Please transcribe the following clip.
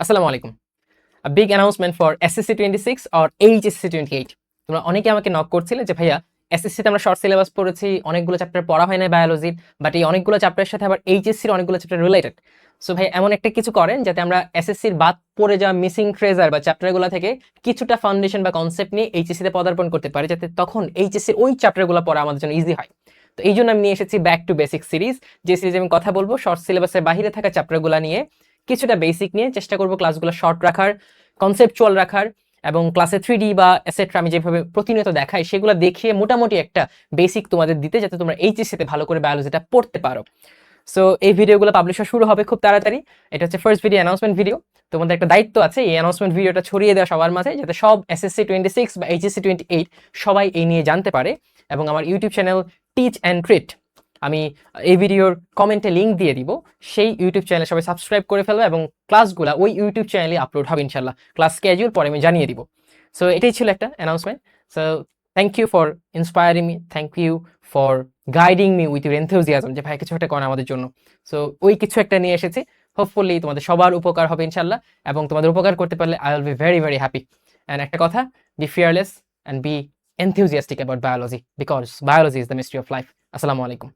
আসসালামু আলাইকুম। Big announcement for SSC 26 or HSC 28। তোমরা অনেকে আমাকে নক করছিলে যে ভাইয়া এসএসসিতে আমরা শর্ট সিলেবাস পড়েছি, অনেকগুলো চ্যাপ্টার পড়া হয় না বায়োলজির, বাট এই অনেকগুলো চ্যাপ্টারের সাথে আবার এইচএসসির অনেকগুলো চ্যাপ্টার রিলেটেড। সো ভাই এমন একটা কিছু করেন যাতে আমরা এসএসসির বাদ পড়ে যাওয়া মিসিং ট্রেজার বা চ্যাপ্টারগুলো থেকে কিছুটা ফাউন্ডেশন বা কনসেপ্ট নিয়ে এইচএসসিতে পদার্পণ করতে পারি, যাতে তখন এইচএসসির ওই চ্যাপ্টারগুলো পড়া আমাদের জন্য ইজি হয়। তো এই জন্য আমি নিয়ে এসেছি ব্যাক টু বেসিক সিরিজ, যে সিরিজে আমি কথা বলবো শর্ট সিলেবাসের বাইরে থাকা চ্যাপ্টারগুলো নিয়ে, কিছুটা বেসিক নিয়ে চেষ্টা করবো ক্লাসগুলো শর্ট রাখার, কনসেপচুয়াল রাখার, এবং ক্লাসে 3D বা এসেট্রা আমি যেভাবে প্রতিনিয়ত দেখাই সেগুলো দেখিয়ে মোটামুটি একটা বেসিক তোমাদের দিতে, যাতে তোমরা এইচএসসিতে ভালো করে বায়োলজিটা পড়তে পারো। সো এই ভিডিওগুলো পাবলিশ শুরু হবে খুব তাড়াতাড়ি। এটা হচ্ছে ফার্স্ট ভিডিও, অ্যানাউন্সমেন্ট ভিডিও। তোমাদের একটা দায়িত্ব আছে এই অ্যানাউন্সমেন্ট ভিডিওটা ছড়িয়ে দেওয়া সবার মাঝে, যাতে সব এসএসসি 26 বা এইচএসসি 28 সবাই এই নিয়ে জানতে পারে। এবং আমার YouTube channel teach and treat, আমি এই ভিডিওর কমেন্টে লিঙ্ক দিয়ে দিব, সেই ইউটিউব চ্যানেলে সবাই সাবস্ক্রাইব করে ফেলবে এবং ক্লাসগুলো ওই ইউটিউব চ্যানেলে আপলোড হবে ইনশাল্লাহ। ক্লাস স্কেডিউল পরে আমি জানিয়ে দিব। সো এটাই ছিল একটা announcement. So thank you for inspiring me, thank you for guiding me with your enthusiasm, যে ভাই কিছু একটা করেন আমাদের জন্য। সো ওই কিছু একটা নিয়ে এসেছি, হোপফুলি তোমাদের সবার উপকার হবে ইনশাল্লাহ, এবং তোমাদের উপকার করতে পারলে I will be very very happy. And একটা কথা, be fearless and be enthusiastic about biology, because biology is the mystery of life. Assalamu alaikum.